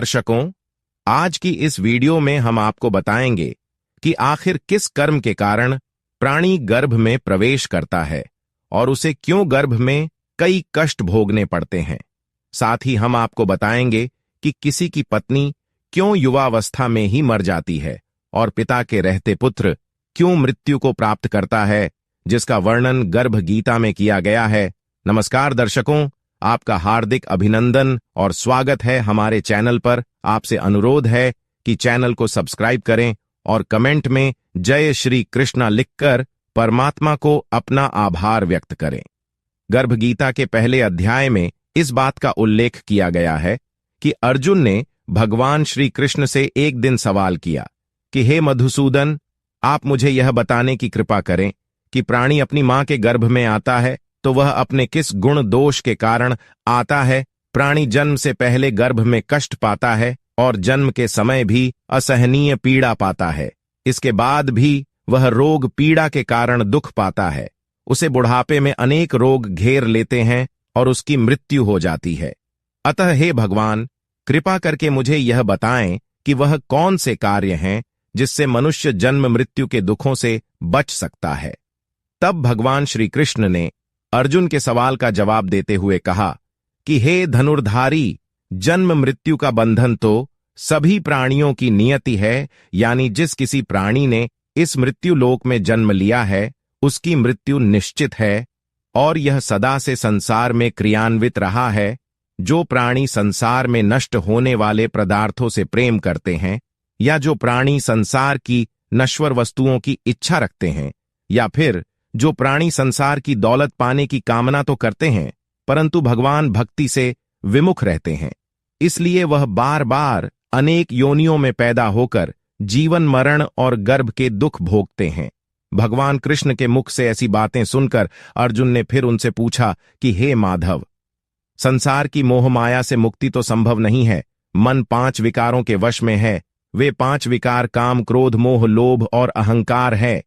दर्शकों, आज की इस वीडियो में हम आपको बताएंगे कि आखिर किस कर्म के कारण प्राणी गर्भ में प्रवेश करता है और उसे क्यों गर्भ में कई कष्ट भोगने पड़ते हैं। साथ ही हम आपको बताएंगे कि किसी की पत्नी क्यों युवावस्था में ही मर जाती है और पिता के रहते पुत्र क्यों मृत्यु को प्राप्त करता है, जिसका वर्णन गर्भ गीता में किया गया है। नमस्कार दर्शकों, आपका हार्दिक अभिनंदन और स्वागत है हमारे चैनल पर। आपसे अनुरोध है कि चैनल को सब्सक्राइब करें और कमेंट में जय श्री कृष्णा लिखकर परमात्मा को अपना आभार व्यक्त करें। गर्भ गीता के पहले अध्याय में इस बात का उल्लेख किया गया है कि अर्जुन ने भगवान श्री कृष्ण से एक दिन सवाल किया कि हे मधुसूदन, आप मुझे यह बताने की कृपा करें कि प्राणी अपनी मां के गर्भ में आता है तो वह अपने किस गुण दोष के कारण आता है। प्राणी जन्म से पहले गर्भ में कष्ट पाता है और जन्म के समय भी असहनीय पीड़ा पाता है। इसके बाद भी वह रोग पीड़ा के कारण दुख पाता है। उसे बुढ़ापे में अनेक रोग घेर लेते हैं और उसकी मृत्यु हो जाती है। अतः हे भगवान, कृपा करके मुझे यह बताएं कि वह कौन से कार्य हैं जिससे मनुष्य जन्म मृत्यु के दुखों से बच सकता है। तब भगवान श्री कृष्ण ने अर्जुन के सवाल का जवाब देते हुए कहा कि हे धनुर्धारी, जन्म मृत्यु का बंधन तो सभी प्राणियों की नियति है, यानी जिस किसी प्राणी ने इस मृत्यु लोक में जन्म लिया है उसकी मृत्यु निश्चित है और यह सदा से संसार में क्रियान्वित रहा है। जो प्राणी संसार में नष्ट होने वाले पदार्थों से प्रेम करते हैं, या जो प्राणी संसार की नश्वर वस्तुओं की इच्छा रखते हैं, या फिर जो प्राणी संसार की दौलत पाने की कामना तो करते हैं परंतु भगवान भक्ति से विमुख रहते हैं, इसलिए वह बार बार अनेक योनियों में पैदा होकर जीवन मरण और गर्भ के दुख भोगते हैं। भगवान कृष्ण के मुख से ऐसी बातें सुनकर अर्जुन ने फिर उनसे पूछा कि हे माधव, संसार की मोह माया से मुक्ति तो संभव नहीं है। मन 5 विकारों के वश में है। वे 5 विकार काम, क्रोध, मोह, लोभ और अहंकार है।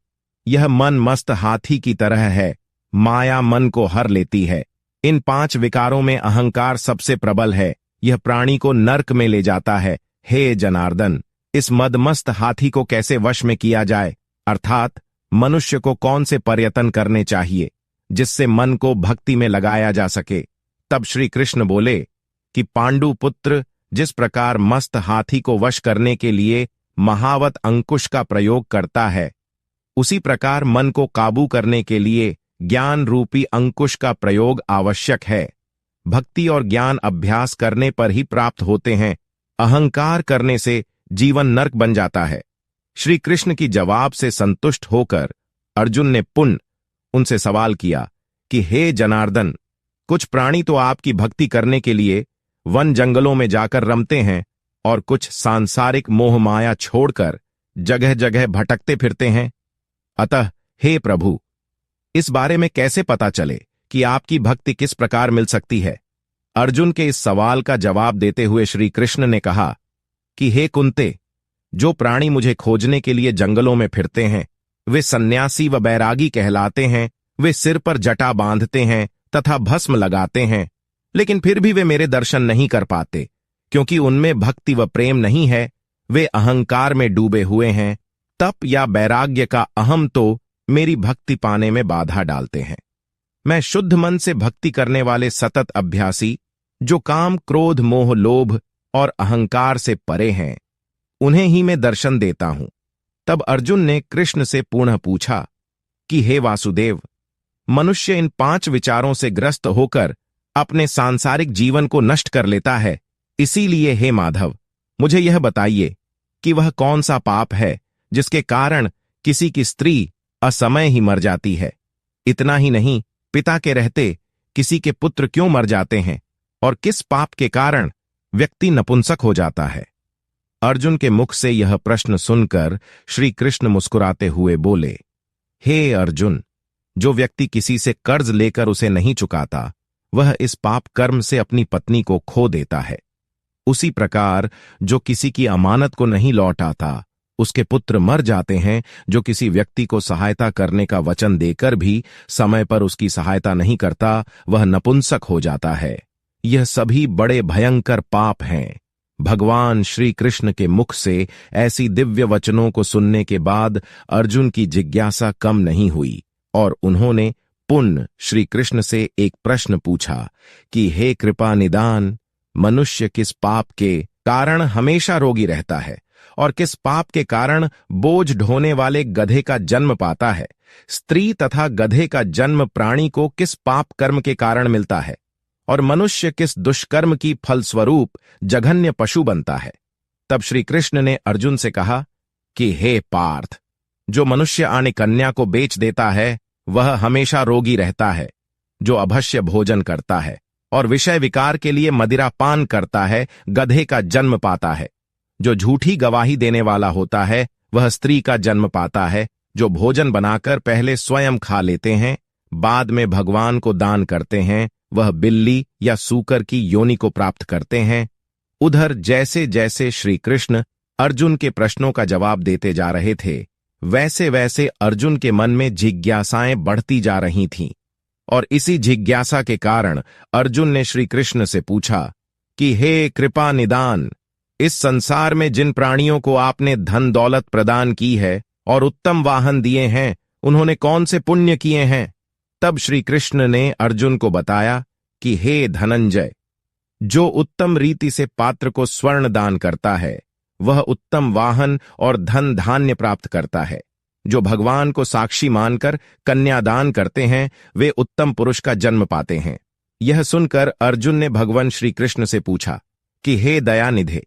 यह मन मस्त हाथी की तरह है, माया मन को हर लेती है। इन 5 विकारों में अहंकार सबसे प्रबल है। यह प्राणी को नरक में ले जाता है। हे जनार्दन, इस मदमस्त हाथी को कैसे वश में किया जाए, अर्थात मनुष्य को कौन से प्रयत्न करने चाहिए जिससे मन को भक्ति में लगाया जा सके। तब श्री कृष्ण बोले कि पांडु पुत्र, जिस प्रकार मस्त हाथी को वश करने के लिए महावत अंकुश का प्रयोग करता है, उसी प्रकार मन को काबू करने के लिए ज्ञान रूपी अंकुश का प्रयोग आवश्यक है। भक्ति और ज्ञान अभ्यास करने पर ही प्राप्त होते हैं। अहंकार करने से जीवन नरक बन जाता है। श्री कृष्ण की जवाब से संतुष्ट होकर अर्जुन ने पुनः उनसे सवाल किया कि हे जनार्दन, कुछ प्राणी तो आपकी भक्ति करने के लिए वन जंगलों में जाकर रमते हैं और कुछ सांसारिक मोह माया छोड़कर जगह जगह भटकते फिरते हैं। अतः हे प्रभु, इस बारे में कैसे पता चले कि आपकी भक्ति किस प्रकार मिल सकती है। अर्जुन के इस सवाल का जवाब देते हुए श्री कृष्ण ने कहा कि हे कुंते, जो प्राणी मुझे खोजने के लिए जंगलों में फिरते हैं वे सन्यासी व बैरागी कहलाते हैं। वे सिर पर जटा बांधते हैं तथा भस्म लगाते हैं, लेकिन फिर भी वे मेरे दर्शन नहीं कर पाते, क्योंकि उनमें भक्ति व प्रेम नहीं है। वे अहंकार में डूबे हुए हैं। तप या वैराग्य का अहम तो मेरी भक्ति पाने में बाधा डालते हैं। मैं शुद्ध मन से भक्ति करने वाले सतत अभ्यासी, जो काम, क्रोध, मोह, लोभ और अहंकार से परे हैं, उन्हें ही मैं दर्शन देता हूं। तब अर्जुन ने कृष्ण से पुनः पूछा कि हे वासुदेव, मनुष्य इन 5 विचारों से ग्रस्त होकर अपने सांसारिक जीवन को नष्ट कर लेता है। इसीलिए हे माधव, मुझे यह बताइए कि वह कौन सा पाप है जिसके कारण किसी की स्त्री असमय ही मर जाती है। इतना ही नहीं, पिता के रहते किसी के पुत्र क्यों मर जाते हैं और किस पाप के कारण व्यक्ति नपुंसक हो जाता है। अर्जुन के मुख से यह प्रश्न सुनकर श्री कृष्ण मुस्कुराते हुए बोले, हे अर्जुन, जो व्यक्ति किसी से कर्ज लेकर उसे नहीं चुकाता, वह इस पाप कर्म से अपनी पत्नी को खो देता है। उसी प्रकार जो किसी की अमानत को नहीं लौटाता, उसके पुत्र मर जाते हैं। जो किसी व्यक्ति को सहायता करने का वचन देकर भी समय पर उसकी सहायता नहीं करता, वह नपुंसक हो जाता है। यह सभी बड़े भयंकर पाप हैं। भगवान श्री कृष्ण के मुख से ऐसी दिव्य वचनों को सुनने के बाद अर्जुन की जिज्ञासा कम नहीं हुई और उन्होंने पुनः श्री कृष्ण से एक प्रश्न पूछा कि हे कृपा निदान, मनुष्य किस पाप के कारण हमेशा रोगी रहता है और किस पाप के कारण बोझ ढोने वाले गधे का जन्म पाता है? स्त्री तथा गधे का जन्म प्राणी को किस पाप कर्म के कारण मिलता है और मनुष्य किस दुष्कर्म की फलस्वरूप जघन्य पशु बनता है? तब श्री कृष्ण ने अर्जुन से कहा कि हे पार्थ, जो मनुष्य आने कन्या को बेच देता है वह हमेशा रोगी रहता है। जो अभक्ष्य भोजन करता है और विषय विकार के लिए मदिरा पान करता है गधे का जन्म पाता है। जो झूठी गवाही देने वाला होता है वह स्त्री का जन्म पाता है। जो भोजन बनाकर पहले स्वयं खा लेते हैं बाद में भगवान को दान करते हैं वह बिल्ली या सूकर की योनि को प्राप्त करते हैं। उधर जैसे जैसे श्री कृष्ण अर्जुन के प्रश्नों का जवाब देते जा रहे थे वैसे वैसे अर्जुन के मन में जिज्ञासाएं बढ़ती जा रही थीं और इसी जिज्ञासा के कारण अर्जुन ने श्री कृष्ण से पूछा कि हे कृपा निदान, इस संसार में जिन प्राणियों को आपने धन दौलत प्रदान की है और उत्तम वाहन दिए हैं उन्होंने कौन से पुण्य किए हैं? तब श्री कृष्ण ने अर्जुन को बताया कि हे धनंजय, जो उत्तम रीति से पात्र को स्वर्ण दान करता है वह उत्तम वाहन और धन धान्य प्राप्त करता है। जो भगवान को साक्षी मानकर कन्यादान करते हैं वे उत्तम पुरुष का जन्म पाते हैं। यह सुनकर अर्जुन ने भगवान श्री कृष्ण से पूछा कि हे दयानिधे,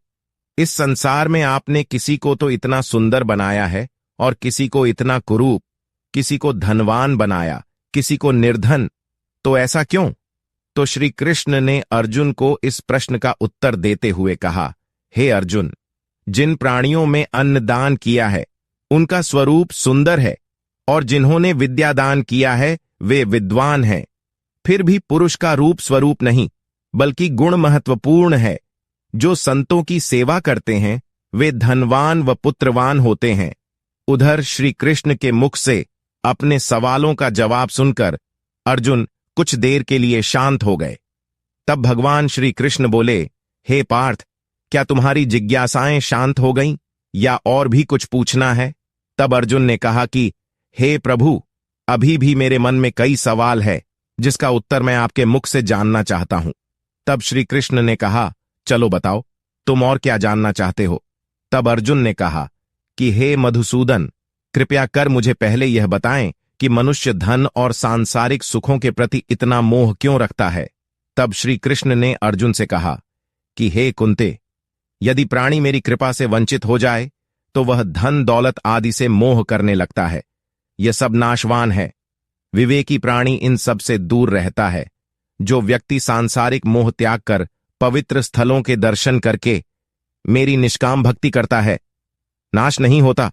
इस संसार में आपने किसी को तो इतना सुंदर बनाया है और किसी को इतना कुरूप, किसी को धनवान बनाया, किसी को निर्धन, तो ऐसा क्यों? तो श्री कृष्ण ने अर्जुन को इस प्रश्न का उत्तर देते हुए कहा, हे अर्जुन, जिन प्राणियों में अन्न दान किया है उनका स्वरूप सुंदर है और जिन्होंने विद्यादान किया है वे विद्वान हैं। फिर भी पुरुष का रूप स्वरूप नहीं बल्कि गुण महत्वपूर्ण है। जो संतों की सेवा करते हैं वे धनवान व पुत्रवान होते हैं। उधर श्री कृष्ण के मुख से अपने सवालों का जवाब सुनकर अर्जुन कुछ देर के लिए शांत हो गए। तब भगवान श्री कृष्ण बोले, हे पार्थ, क्या तुम्हारी जिज्ञासाएं शांत हो गईं या और भी कुछ पूछना है? तब अर्जुन ने कहा कि हे प्रभु, अभी भी मेरे मन में कई सवाल है जिसका उत्तर मैं आपके मुख से जानना चाहता हूं। तब श्री कृष्ण ने कहा, चलो बताओ, तुम और क्या जानना चाहते हो? तब अर्जुन ने कहा कि हे मधुसूदन, कृपया कर मुझे पहले यह बताएं कि मनुष्य धन और सांसारिक सुखों के प्रति इतना मोह क्यों रखता है? तब श्री कृष्ण ने अर्जुन से कहा कि हे कुंते, यदि प्राणी मेरी कृपा से वंचित हो जाए तो वह धन दौलत आदि से मोह करने लगता है। यह सब नाशवान है। विवेकी प्राणी इन सब से दूर रहता है। जो व्यक्ति सांसारिक मोह त्याग कर पवित्र स्थलों के दर्शन करके मेरी निष्काम भक्ति करता है नाश नहीं होता।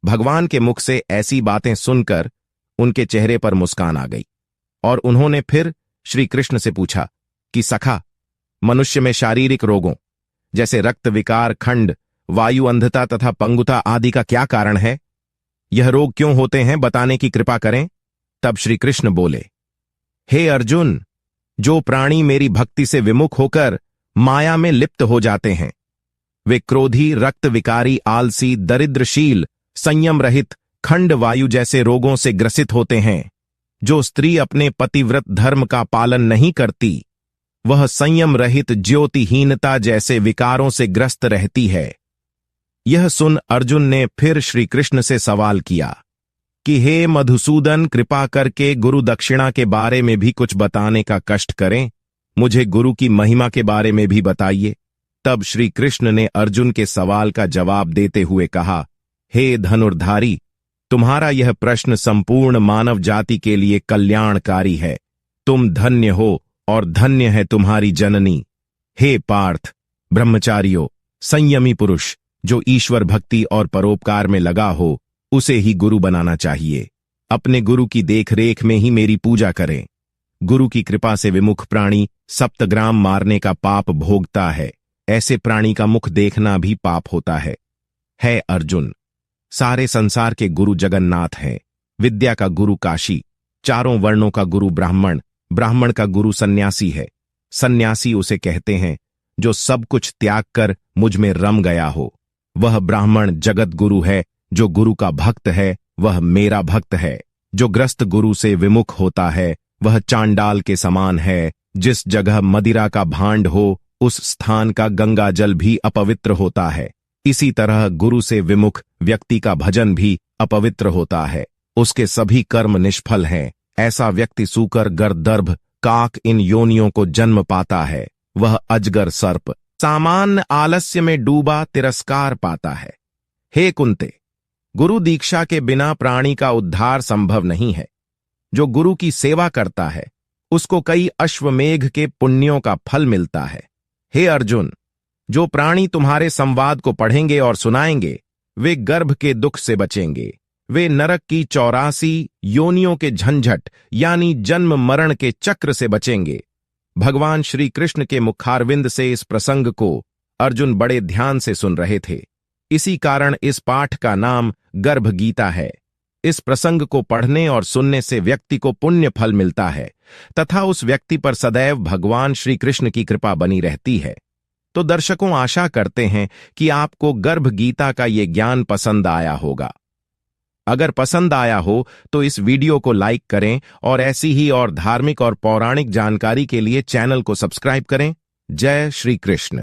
भगवान के मुख से ऐसी बातें सुनकर उनके चेहरे पर मुस्कान आ गई और उन्होंने फिर श्री कृष्ण से पूछा कि सखा, मनुष्य में शारीरिक रोगों जैसे रक्त विकार, खंड, वायु अंधता तथा पंगुता आदि का क्या कारण है? यह रोग क्यों होते हैं, बताने की कृपा करें। तब श्री कृष्ण बोले, हे अर्जुन, जो प्राणी मेरी भक्ति से विमुख होकर माया में लिप्त हो जाते हैं वे क्रोधी, रक्त विकारी, आलसी, दरिद्रशील, संयम रहित, खंड वायु जैसे रोगों से ग्रसित होते हैं। जो स्त्री अपने पतिव्रत धर्म का पालन नहीं करती वह संयम रहित ज्योतिहीनता जैसे विकारों से ग्रस्त रहती है। यह सुन अर्जुन ने फिर श्री कृष्ण से सवाल किया कि हे मधुसूदन, कृपा करके गुरु दक्षिणा के बारे में भी कुछ बताने का कष्ट करें। मुझे गुरु की महिमा के बारे में भी बताइए। तब श्री कृष्ण ने अर्जुन के सवाल का जवाब देते हुए कहा, हे धनुर्धारी, तुम्हारा यह प्रश्न संपूर्ण मानव जाति के लिए कल्याणकारी है। तुम धन्य हो और धन्य है तुम्हारी जननी। हे पार्थ, ब्रह्मचारियों, संयमी पुरुष जो ईश्वर भक्ति और परोपकार में लगा हो उसे ही गुरु बनाना चाहिए। अपने गुरु की देखरेख में ही मेरी पूजा करें। गुरु की कृपा से विमुख प्राणी सप्तग्राम मारने का पाप भोगता है। ऐसे प्राणी का मुख देखना भी पाप होता है। अर्जुन, सारे संसार के गुरु जगन्नाथ हैं। विद्या का गुरु काशी, चारों वर्णों का गुरु ब्राह्मण, ब्राह्मण का गुरु सन्यासी है। सन्यासी उसे कहते हैं जो सब कुछ त्याग कर मुझ में रम गया हो। वह ब्राह्मण जगत गुरु है, जो गुरु का भक्त है वह मेरा भक्त है। जो ग्रस्त गुरु से विमुख होता है वह चांडाल के समान है। जिस जगह मदिरा का भांड हो उस स्थान का गंगा जल भी अपवित्र होता है। इसी तरह गुरु से विमुख व्यक्ति का भजन भी अपवित्र होता है, उसके सभी कर्म निष्फल हैं। ऐसा व्यक्ति सूकर, गर्दर्भ, काक इन योनियों को जन्म पाता है। वह अजगर, सर्प, सामान्य आलस्य में डूबा तिरस्कार पाता है। हे कुंते, गुरु दीक्षा के बिना प्राणी का उद्धार संभव नहीं है। जो गुरु की सेवा करता है उसको कई अश्वमेघ के पुण्यों का फल मिलता है। हे अर्जुन, जो प्राणी तुम्हारे संवाद को पढ़ेंगे और सुनाएंगे वे गर्भ के दुख से बचेंगे। वे नरक की 84 योनियों के झंझट यानी जन्म मरण के चक्र से बचेंगे। भगवान श्री कृष्ण के मुखारविंद से इस प्रसंग को अर्जुन बड़े ध्यान से सुन रहे थे। इसी कारण इस पाठ का नाम गर्भ गीता है। इस प्रसंग को पढ़ने और सुनने से व्यक्ति को पुण्य फल मिलता है तथा उस व्यक्ति पर सदैव भगवान श्री कृष्ण की कृपा बनी रहती है। तो दर्शकों, आशा करते हैं कि आपको गर्भ गीता का ये ज्ञान पसंद आया होगा। अगर पसंद आया हो तो इस वीडियो को लाइक करें और ऐसी ही और धार्मिक और पौराणिक जानकारी के लिए चैनल को सब्सक्राइब करें। जय श्री कृष्ण।